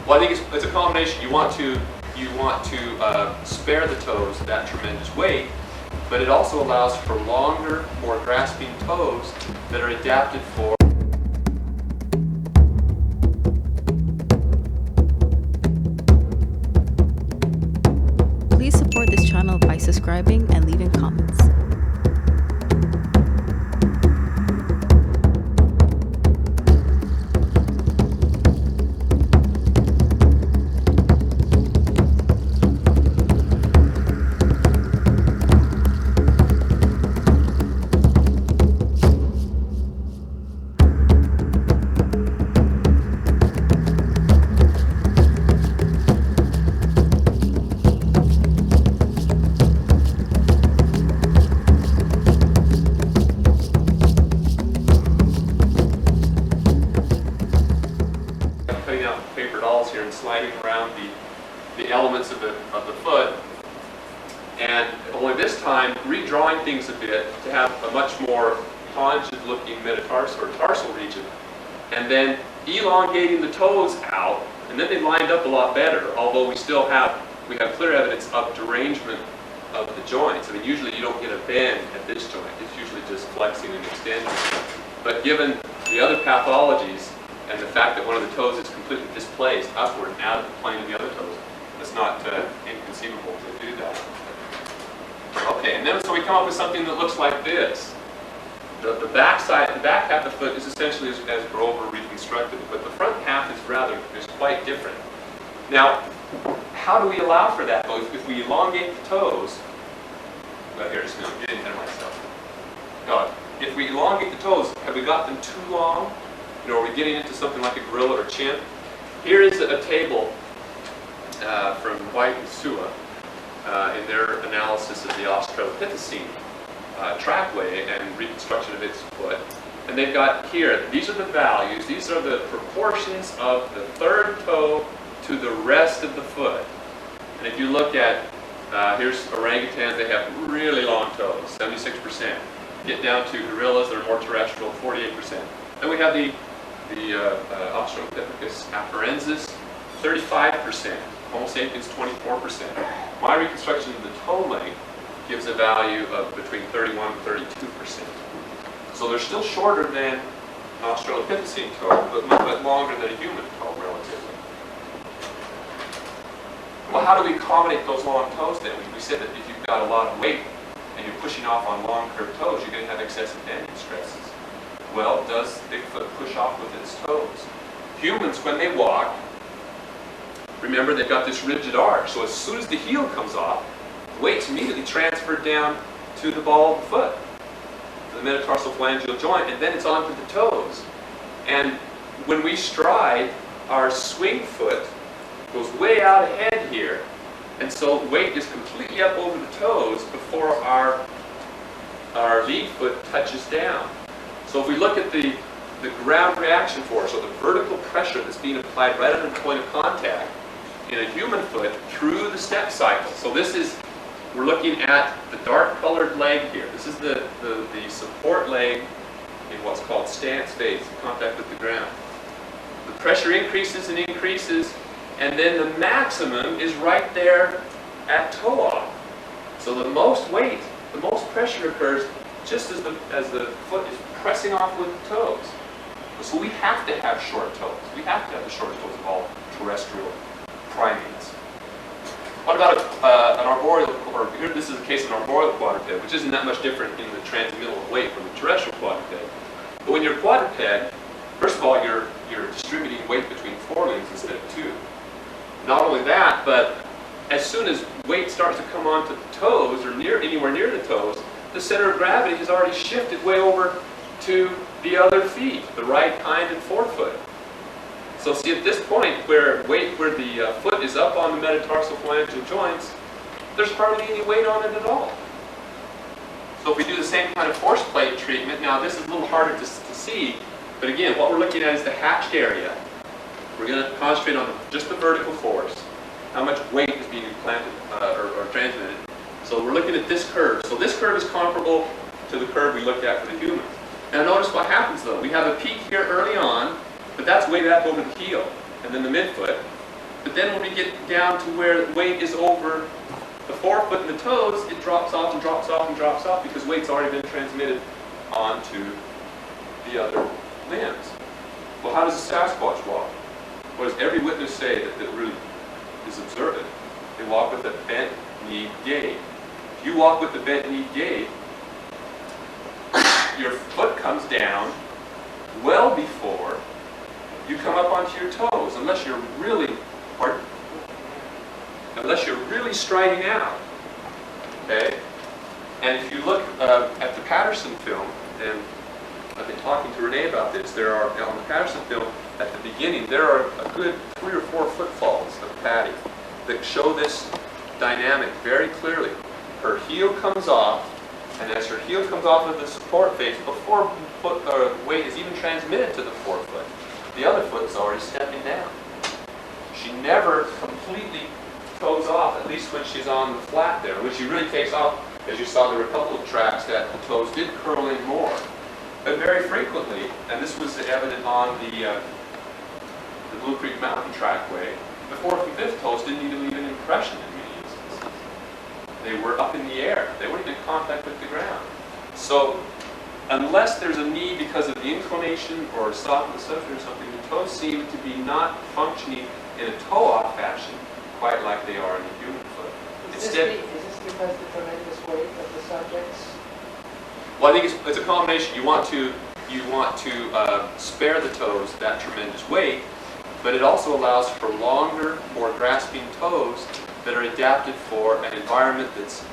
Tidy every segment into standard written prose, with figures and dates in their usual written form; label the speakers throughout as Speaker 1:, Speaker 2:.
Speaker 1: Well, I think it's a combination. You want to spare the toes that tremendous weight, but it also allows for longer, more grasping toes that are adapted for.
Speaker 2: Please support this channel by subscribing and leaving comments.
Speaker 1: Here and sliding around the elements of the foot, and only this time redrawing things a bit to have a much more ponged looking metatarsal or tarsal region, and then elongating the toes out, and then they lined up a lot better, although we have clear evidence of derangement of the joints. I mean, usually you don't get a bend at this joint, it's usually just flexing and extending, but given the other pathologies and the fact that one of the toes is completely displaced upward and out of the plane of the other toes, it's not inconceivable to do that. Okay, and then so we come up with something that looks like this. The back half of the foot is essentially as Grover reconstructed it, but the front half is quite different. Now, how do we allow for that? Well, if we elongate the toes, well, here, just getting ahead of myself. If we elongate the toes, have we got them too long? Are we getting into something like a gorilla or chimp? Here is a table from White and Sua in their analysis of the Australopithecine trackway and reconstruction of its foot. And they've got here, these are the values, these are the proportions of the third toe to the rest of the foot. And if you look at, here's orangutans, they have really long toes, 76%. Get down to gorillas that are more terrestrial, 48%. Then we have the Australopithecus afarensis, 35%. Homo sapiens, 24%. My reconstruction of the toe length gives a value of between 31 and 32%. So they're still shorter than an Australopithecine toe, but longer than a human toe, relatively. Well, how do we accommodate those long toes then? We said that if you've got a lot of weight and you're pushing off on long curved toes, you're going to have excessive bending stresses. Well, does Bigfoot push off with its toes? Humans, when they walk, remember they've got this rigid arch, so as soon as the heel comes off, the weight's immediately transferred down to the ball of the foot, to the metatarsal phalangeal joint, and then it's onto the toes. And when we stride, our swing foot goes way out ahead here, and so weight is completely up over the toes before our lead foot touches down. So if we look at the ground reaction force, or the vertical pressure that's being applied right at the point of contact in a human foot through the step cycle. So we're looking at the dark colored leg here. This is the support leg in what's called stance phase, in contact with the ground. The pressure increases and increases, and then the maximum is right there at toe off. So the most weight, the most pressure occurs just as the foot is pressing off with the toes. So we have to have short toes. We have to have the shortest toes of all terrestrial primates. What about an arboreal, or here this is the case of an arboreal quadruped, which isn't that much different in the transmittal of weight from the terrestrial quadruped. But when you're a quadruped, first of all, you're distributing weight between forelimbs instead of two. Not only that, but as soon as weight starts to come onto the toes, or anywhere near the toes, the center of gravity has already shifted way over to the other feet, the right hind and forefoot. So see, at this point where the foot is up on the metatarsal phalangeal joints, there's hardly any weight on it at all. So if we do the same kind of force plate treatment, now this is a little harder to see, but again, what we're looking at is the hatched area. We're going to concentrate on just the vertical force, how much weight is being implanted or transmitted. So we're looking at this curve. So this curve is comparable to the curve we looked at for the human. Now notice what happens though. We have a peak here early on, but that's way back over the heel, and then the midfoot. But then when we get down to where weight is over the forefoot and the toes, it drops off and drops off and drops off because weight's already been transmitted onto the other limbs. Well, how does a Sasquatch walk? What does every witness say that really is observant? They walk with a bent knee gait. If you walk with a bent knee gait, your foot comes down well before you come up onto your toes, unless you're really striding out. Okay? And if you look at the Patterson film, and I've been talking to Renee about this, there are, on the Patterson film, at the beginning, there are a good 3 or 4 footfalls of Patty that show this dynamic very clearly. Her heel comes off, and as her heel comes off of the support face, before weight is even transmitted to the forefoot, the other foot is already stepping down. She never completely toes off, at least when she's on the flat there. When she really takes off, as you saw, there were a couple of tracks that the toes did curl in more. But very frequently, and this was evident on the Blue Creek Mountain Trackway, the fourth and fifth toes didn't even leave an impression in many instances. They were up in the air. They weren't in contact with the ground. So, unless there's a need because of the inclination or softness of it or something, the toes seem to be not functioning in a toe-off fashion quite like they are in the human foot.
Speaker 3: Is this because of the tremendous weight of the subjects?
Speaker 1: Well, I think it's a combination. You want to spare the toes that tremendous weight, but it also allows for longer, more grasping toes that are adapted for an environment that's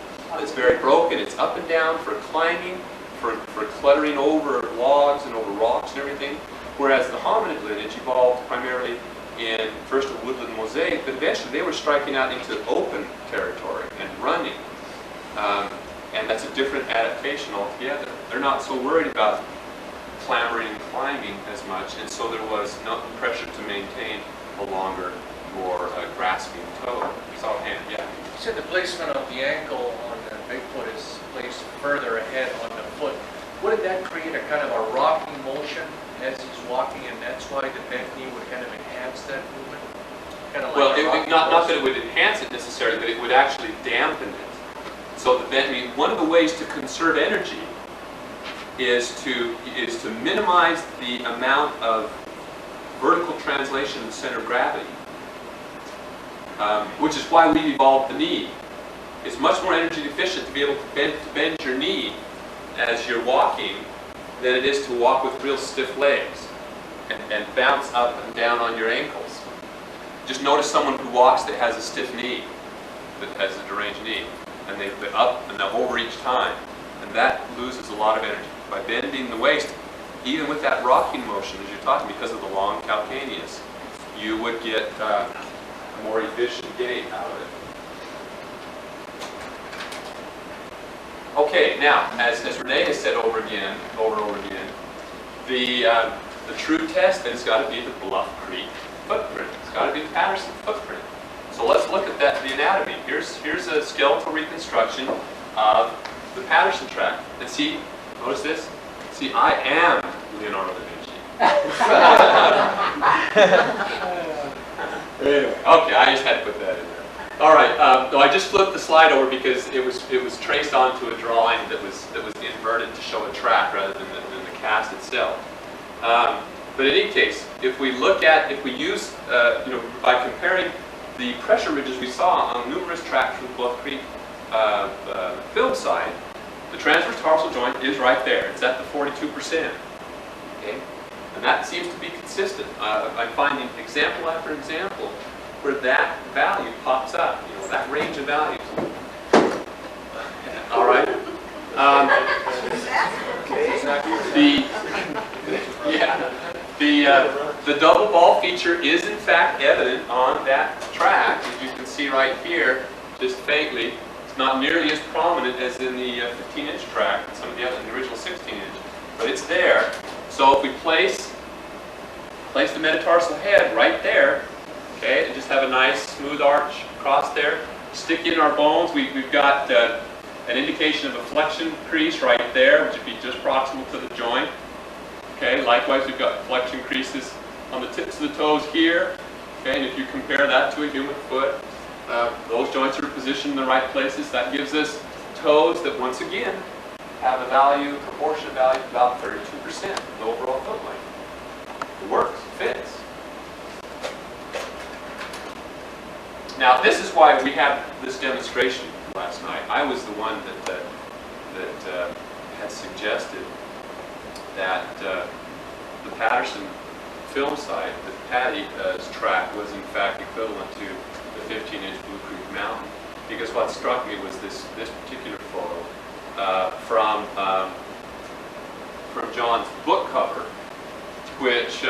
Speaker 1: very broken. It's up and down for climbing, for cluttering over logs and over rocks and everything, whereas the hominid lineage evolved primarily in first a woodland mosaic, but eventually they were striking out into open territory and running. And that's a different adaptation altogether. They're not so worried about clambering and climbing as much, and so there was no pressure to maintain a longer, more grasping toe. So, yeah.
Speaker 4: You said the placement of the ankle on the Bigfoot is placed further ahead on the foot. Wouldn't that create a kind of a rocking motion as he's walking, and that's why the bent knee would kind of enhance that movement? Kind of like
Speaker 1: not that it would enhance it necessarily, but it would actually dampen it. So one of the ways to conserve energy is to minimize the amount of vertical translation in the center of gravity, which is why we evolved the knee. It's much more energy efficient to be able to bend your knee as you're walking than it is to walk with real stiff legs and bounce up and down on your ankles. Just notice someone who walks that has a stiff knee, that has a deranged knee, and they're up and they're over each time, and that loses a lot of energy. By bending the waist, even with that rocking motion as you're talking, because of the long calcaneus, you would get a more efficient gait out of it. Okay, now, as Renee has said over and over again, the true test then has got to be the Bluff Creek footprint. It's got to be the Patterson footprint. So let's look at the anatomy. Here's a skeletal reconstruction of the Patterson track. And see, notice this? See, I am Leonardo da Vinci. Anyway, okay, I just had to put that in there. All right, I just flipped the slide over because it was traced onto a drawing that was inverted to show a track rather than the cast itself. But in any case, if we use, by comparing the pressure ridges we saw on numerous tracks from the Bluff Creek film side, the transverse tarsal joint is right there. It's at the 42%. Okay, and that seems to be consistent. I'm finding example after example where that value pops up. That range of values. All right. The double ball feature is in fact evident on that track, as you can see right here, just faintly. It's not nearly as prominent as in the 15-inch track and some of the other, the original 16-inch, but it's there. So if we place the metatarsal head right there, okay, and just have a nice smooth arch across there, stick in our bones. We've got an indication of a flexion crease right there, which would be just proximal to the joint. Okay, likewise we've got flexion creases on the tips of the toes here, Okay, and if you compare that to a human foot, those joints are positioned in the right places. That gives us toes that, once again, have a value, proportionate value of about 32% of the overall foot length. It works, fits. Now, this is why we had this demonstration last night. I was the one that had suggested that the Patterson film site, the Patty's track, was in fact equivalent to the 15-inch Blue Creek Mountain, because what struck me was this particular photo from John's book cover, which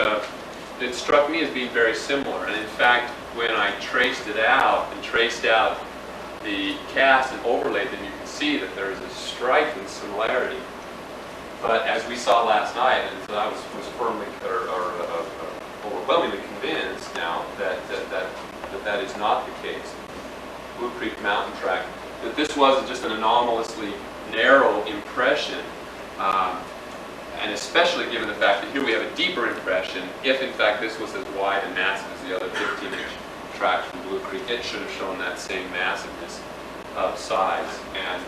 Speaker 1: it struck me as being very similar. And in fact, when I traced it out and traced out the cast and overlaid them, you can see that there is a striking similarity. But as we saw last night, and I was firmly or overwhelmingly convinced now that is not the case. Blue Creek Mountain Track, that this wasn't just an anomalously narrow impression, and especially given the fact that here we have a deeper impression. If in fact this was as wide and massive as the other 15-inch track from Blue Creek, it should have shown that same massiveness of size. And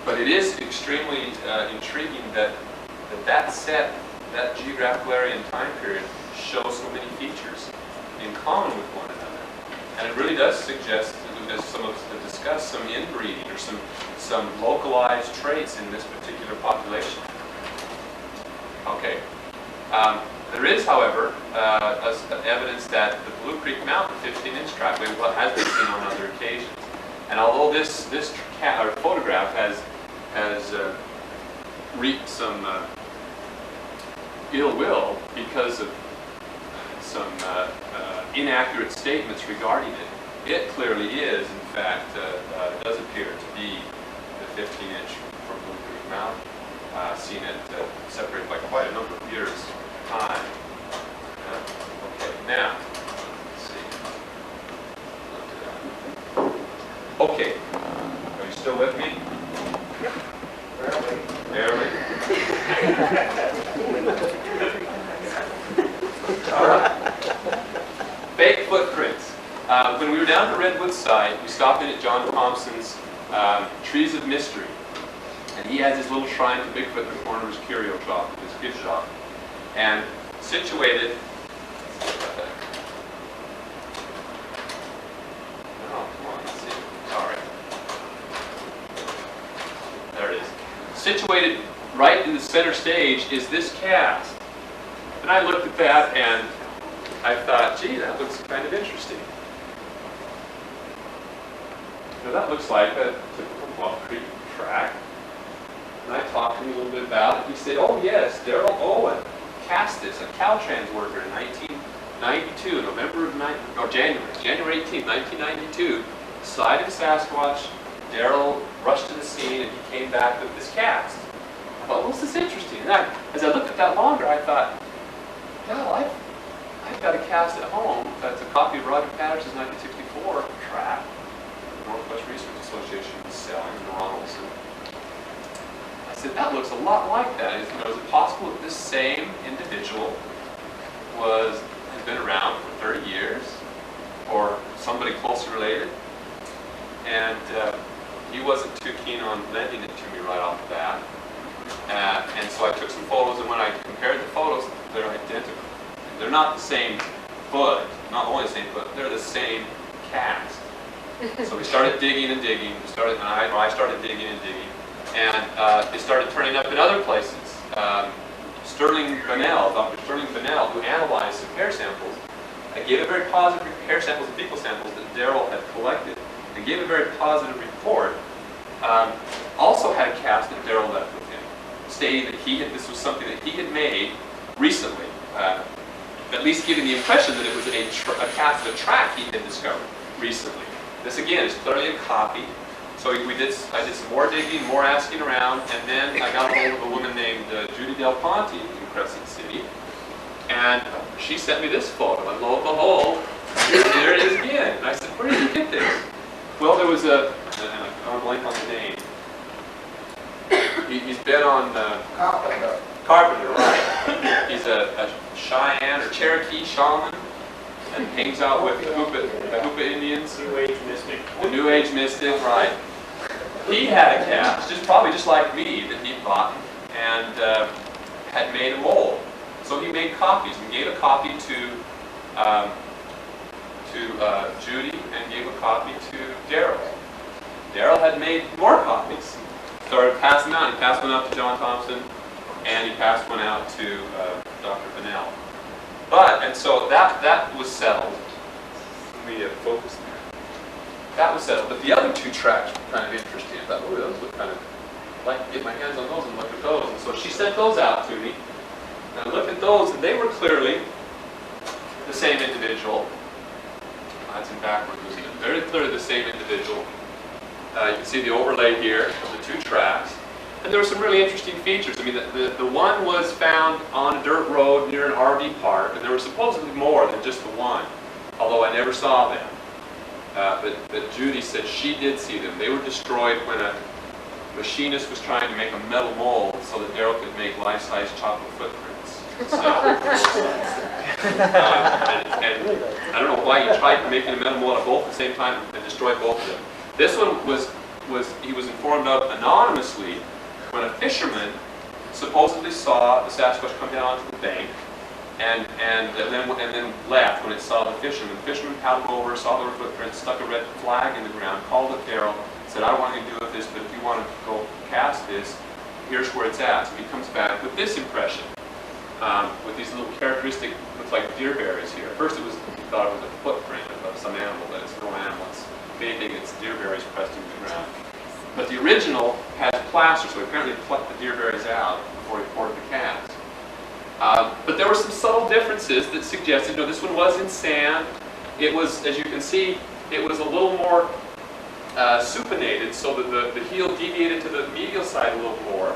Speaker 1: but it is extremely intriguing that set, that geographical area and time period, shows so many features in common with one another. And it really does suggest, as some of us have discussed, some inbreeding or some localized traits in this particular population. Okay. There is, however, evidence that the Blue Creek Mountain 15-inch track has been seen on other occasions. And although this photograph has reaped some ill will because of some inaccurate statements regarding it, it clearly is, in fact, does appear to be the 15-inch from Blue Creek Mountain, seen it separated by quite a number of years of time. Okay, now, let's see. Okay, are you still with me? Barely. All right. Fake footprints. When we were down at the Redwoods site, we stopped in at John Thompson's Trees of Mystery. And he has his little shrine to Bigfoot in the corner of his curio shop, his gift shop. And situated... Oh, come on, let's see. Sorry. There it is. Situated right in the center stage is this cast. And I looked at that and I thought, gee, that looks kind of interesting. Now that looks like a typical Bluff Creek track. And I talked to him a little bit about it. He said, oh yes, Daryl Owen cast this, a Caltrans worker in 1992, January 18, 1992, sighted Sasquatch. Daryl rushed to the scene and he came back with this cast. I thought, well, this is interesting. And as I looked at that longer, I thought, no, I've got a cast at home that's a copy of Roger Patterson's 1964 track. The Northwest Research Association is selling in Ronaldson. I said, that looks a lot like that. Is it possible that this same individual has been around for 30 years, or somebody closely related? And he wasn't too keen on lending it to me right off the bat. And so I took some photos, and when I compared the photos, they're identical. They're not the same foot, not only the same foot, they're the same cast. So we started digging and digging. I started digging and digging. And they started turning up in other places. Dr. Sterling Bennell, who analyzed some hair samples, gave a very positive hair samples and fecal samples that Daryl had collected, and gave a very positive report. Also had a cast that Daryl left with him, stating that this was something that he had made recently, at least giving the impression that it was a cast of a track he had discovered recently. This again is clearly a copy. So I did some more digging, more asking around, and then I got a hold of a woman named Judy Del Ponte in Crescent City, and she sent me this photo, and lo and behold, there it is again. And I said, where did you get this? Well, there was I'm blank on the name. He's been on Carpenter, right? He's a Cheyenne or Cherokee shaman, and hangs out with the Hoopa Indians.
Speaker 5: New Age mystic.
Speaker 1: The New Age mystic, right. He had a cat, probably just like me, that he'd bought and had made a mold. So he made copies and gave a copy to Judy and gave a copy to Daryl. Daryl had made more copies. Started passing them out. He passed one out to John Thompson, and he passed one out to Dr. Bunnell. And so that was settled. Let me focus there. That was settled. But the other two tracks were kind of interesting. I thought, oh, those look kind of like to get my hands on those and look at those. And so she sent those out to me. And I looked at those, and they were clearly the same individual. That's in backwards. Very clearly the same individual. You can see the overlay here of the two tracks. And there were some really interesting features. I mean, the one was found on a dirt road near an RV park, and there were supposedly more than just the one, although I never saw them. But Judy said she did see them. They were destroyed when a machinist was trying to make a metal mold so that Daryl could make life-size chocolate footprints. So, and I don't know why he tried making a metal mold of both at the same time and destroyed both of them. This one he was informed of anonymously when a fisherman supposedly saw the Sasquatch come down onto the bank and then left when it saw the fisherman. The fisherman paddled over, saw there were footprints, stuck a red flag in the ground, called up Daryl, said, I don't want anything to do with this, but if you want to go cast this, here's where it's at. So he comes back with this impression, with these little characteristic, looks like deer berries here. At first he thought it was a footprint of some animal, but it's no animal. It's anything, it's deer berries pressed into the ground. But the original had plaster, so he apparently plucked the deer berries out before he poured the cast. But there were some subtle differences that suggested, this one was in sand. It was, as you can see, it was a little more supinated, so that the heel deviated to the medial side a little more,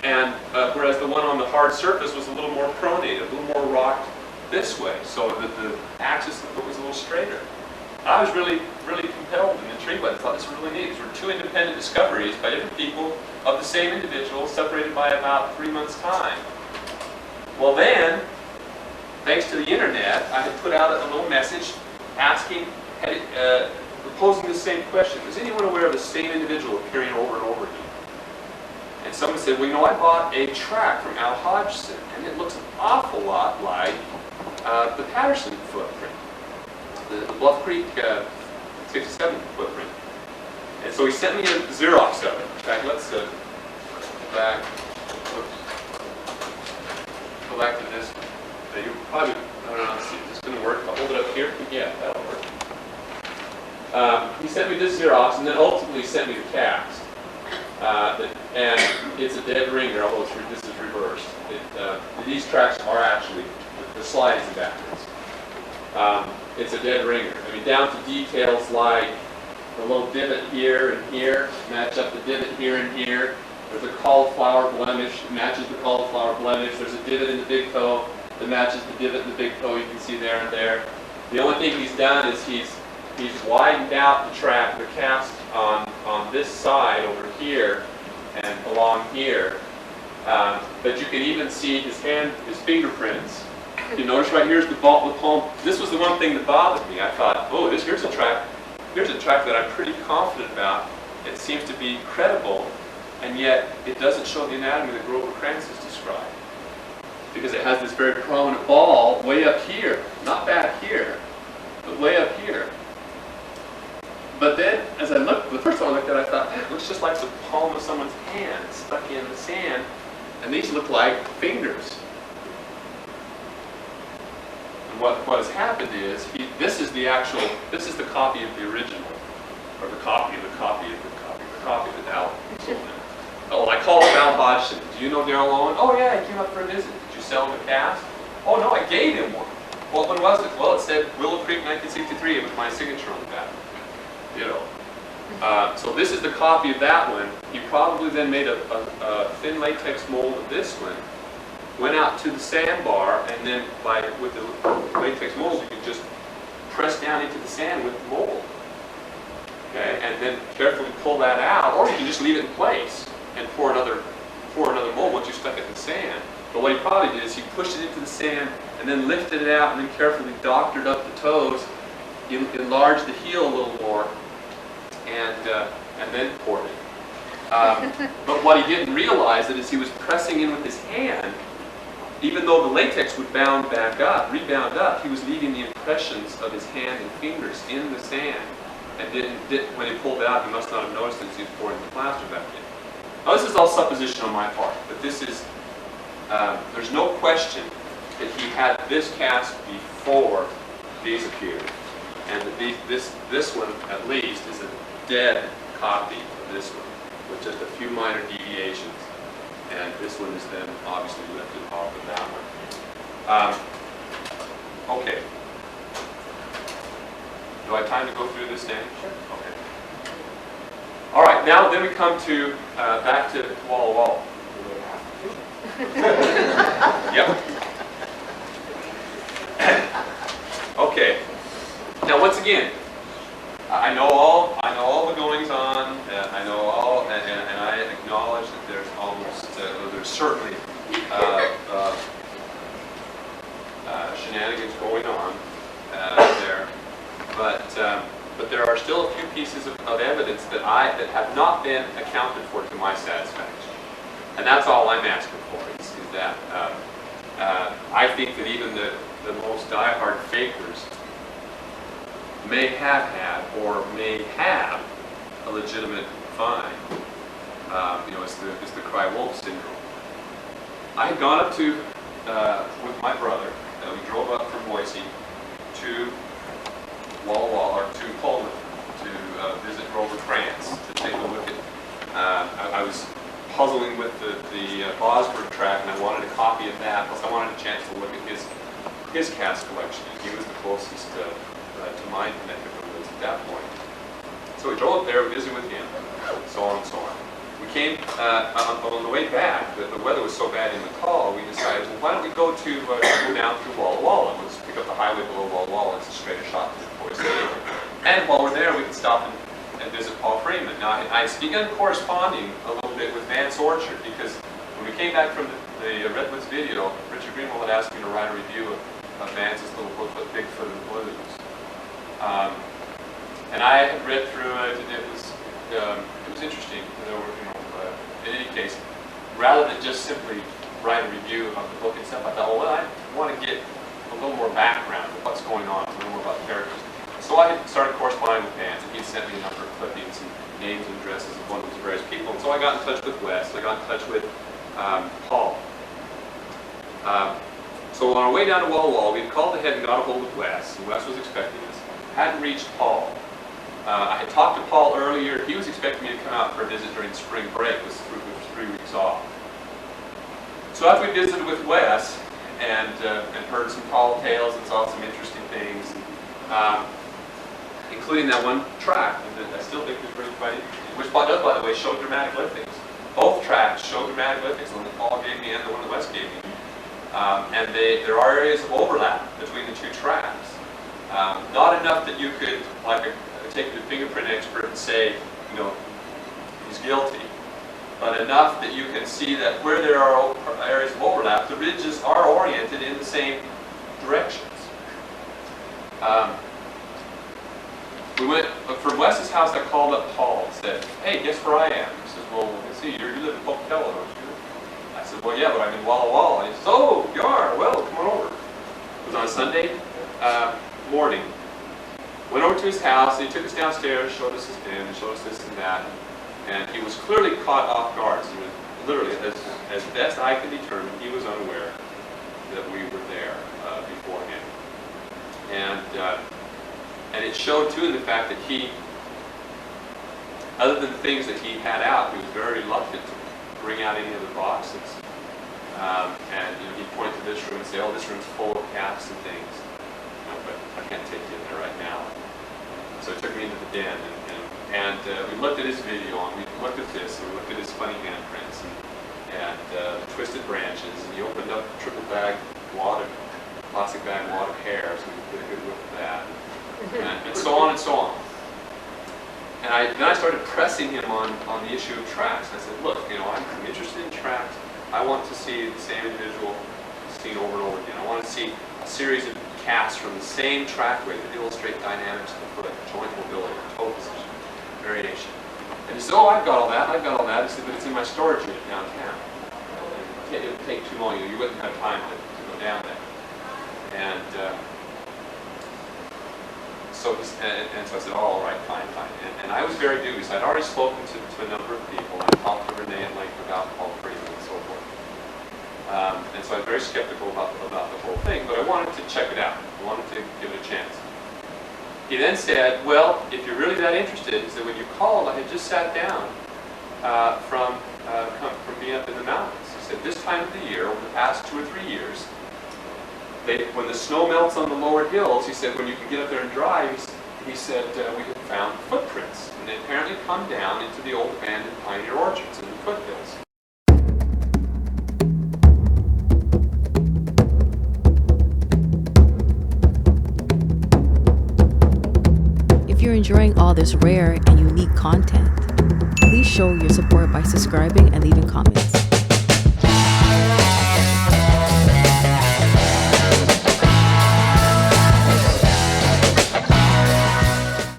Speaker 1: and whereas the one on the hard surface was a little more pronated, a little more rocked this way, so that the axis of the foot was a little straighter. I was really, really compelled and intrigued by it. I thought this was really neat. These were two independent discoveries by different people of the same individual, separated by about 3 months' time. Well then, thanks to the internet, I had put out a little message asking, posing the same question. Is anyone aware of the same individual appearing over and over again? And someone said, well, I bought a track from Al Hodgson, and it looks an awful lot like the Patterson footprint, the Bluff Creek 67 footprint. And so he sent me a Xerox of it. In fact, let's go back. Go back to this one. So you probably, I don't know, see if this is going to work. I'll hold it up here. Yeah, that'll work. He sent me this Xerox, and then ultimately sent me the cast. And it's a dead ringer, although this is reversed. These tracks are actually, the slide is backwards. It's a dead ringer. I mean, down to details like the little divot here and here, match up the divot here and here. There's a cauliflower blemish, matches the cauliflower blemish. There's a divot in the big toe that matches the divot in the big toe. You can see there and there. The only thing he's done is he's widened out the track, the cast on this side over here and along here. But you can even see his fingerprints. You notice right here's the palm. This was the one thing that bothered me. I thought, oh, here's a track that I'm pretty confident about. It seems to be credible, and yet it doesn't show the anatomy that Grover Krantz has described. Because it has this very prominent ball way up here, not back here, but way up here. But then, as I looked, the first time I looked at it, I thought, it looks just like the palm of someone's hand stuck in the sand, and these look like fingers. And what has happened is, this is the copy of the original, or the copy of the copy of the copy of the copy that Al sold him. Oh, I called him Al Hodgson. Do you know Daryl Lund? Oh yeah, he came up for a visit. Did you sell him a cast? Oh no, I gave him one. Well, when was it? Well, it said Willow Creek 1963 with my signature on the back. So this is the copy of that one. He probably then made a thin latex mold of this one, went out to the sandbar, and then with the latex mold, you can just press down into the sand with the mold. Okay, and then carefully pull that out, or you can just leave it in place and pour another mold once you stuck it in the sand. But what he probably did is he pushed it into the sand and then lifted it out, and then carefully doctored up the toes, enlarged the heel a little more, and then poured it. But what he didn't realize is he was pressing in with his hand. Even though the latex would rebound up, he was leaving the impressions of his hand and fingers in the sand. And when he pulled it out, he must not have noticed it as he was pouring the plaster back in. Now, this is all supposition on my part, but this is, there's no question that he had this cast before these appeared. And that this one, at least, is a dead copy of this one, with just a few minor deviations. And this one is then obviously lifted off of that one. Okay. Do I have time to go through this, Dan?
Speaker 3: Sure.
Speaker 1: Okay. All right, now then we come to, back to wall-to-wall. Yep. Okay. Now once again, I know all the goings on. I know all, and I acknowledge that there's there's certainly shenanigans going on there, but there are still a few pieces of evidence that have not been accounted for to my satisfaction, and that's all I'm asking for. Is that I think that even the most diehard fakers may have had or may have a legitimate find. It's the cry wolf syndrome. I had gone up to with my brother. We drove up from Boise to Walla Walla, or to Pullman, to visit Grover Krantz, to take a look at. I was puzzling with the Bosberg track, and I wanted a copy of that. Plus, I wanted a chance to look at his cast collection. He was the closest to my neck of the woods at that point. So we drove up there, we visited with him, so on and so on. We came on the way back. The weather was so bad in the call, we decided, well, why don't we go down through Walla Walla? We'll just pick up the highway below Walla Walla. It's a straighter shot to Boise. And while we're there, we can stop and visit Paul Freeman. Now, I began corresponding a little bit with Vance Orchard, because when we came back from the Redwoods video, Richard Greenwald had asked me to write a review of Vance's little booklet, Bigfoot and the Blues. And I had read through it, and it was interesting. There were, in any case, rather than just simply write a review of the book itself, I thought, well, I want to get a little more background of what's going on, a little more about the characters. So I had started corresponding with Vance, and he sent me a number of clippings and names and addresses of one of these various people. And so I got in touch with Wes. I got in touch with Paul. So on our way down to Walla Walla, we had called ahead and got a hold of Wes, and Wes was expecting us. Hadn't reached Paul. I had talked to Paul earlier. He was expecting me to come out for a visit during spring break. It was 3 weeks off. So after we visited with Wes and heard some tall tales and saw some interesting things, including that one track that I still think is really quite interesting, which does, by the way, show dramatic liftings. Both tracks show dramatic liftings, the one that Paul gave me and the one that Wes gave me. And there are areas of overlap between the two tracks. Not enough that you could, take the fingerprint expert and say, he's guilty, but enough that you can see that where there are areas of overlap, the ridges are oriented in the same directions. We went from Wes's house. I called up Paul and said, "Hey, guess where I am?" He says, "Well, let's see, you live in Pocatello, don't you?" I said, "Well, yeah, but I'm in Walla Walla." He says, "Oh, you are? Well, come on over." It was on a Sunday morning. Went over to his house, and he took us downstairs, showed us his den, and showed us this and that. And he was clearly caught off guard. He was literally, as best I could determine, he was unaware that we were there beforehand. And it showed, too, in the fact that he, other than the things that he had out, he was very reluctant to bring out any of the boxes. And he'd point to this room and say, "Oh, this room's full of caps and things. But I can't take you in there right now." So he took me into the den, and we looked at his video, and we looked at this, and we looked at his funny handprints, and the twisted branches, and he opened up triple bag wad of plastic bag wad of hair, so we did a good look at that, and so on and so on. And then I started pressing him on the issue of tracks. I said, "Look, I'm interested in tracks. I want to see the same individual seen over and over again. I want to see a series of casts from the same trackway that illustrate dynamics of the foot, joint mobility, toe position, variation. And he said, oh, I've got all that, I've got all that. He said, but it's in my storage unit downtown. It would take too long. You wouldn't have time to go down there. And so I said, oh, all right, fine. And I was very dubious. I'd already spoken to a number of people. I talked to Renee at length about Paul Freeman and so forth. And so I was very skeptical about the whole thing, but I wanted to check it out. I wanted to give it a chance. He then said, well, if you're really that interested, he said, when you called, I had just sat down from being up in the mountains. He said, this time of the year, over the past 2 or 3 years, when the snow melts on the lower hills, he said, when you can get up there and drive, he said, we have found footprints. And they apparently come down into the old abandoned pioneer orchards in the foothills.
Speaker 2: If you're enjoying all this rare and unique content, please show your support by subscribing and leaving comments.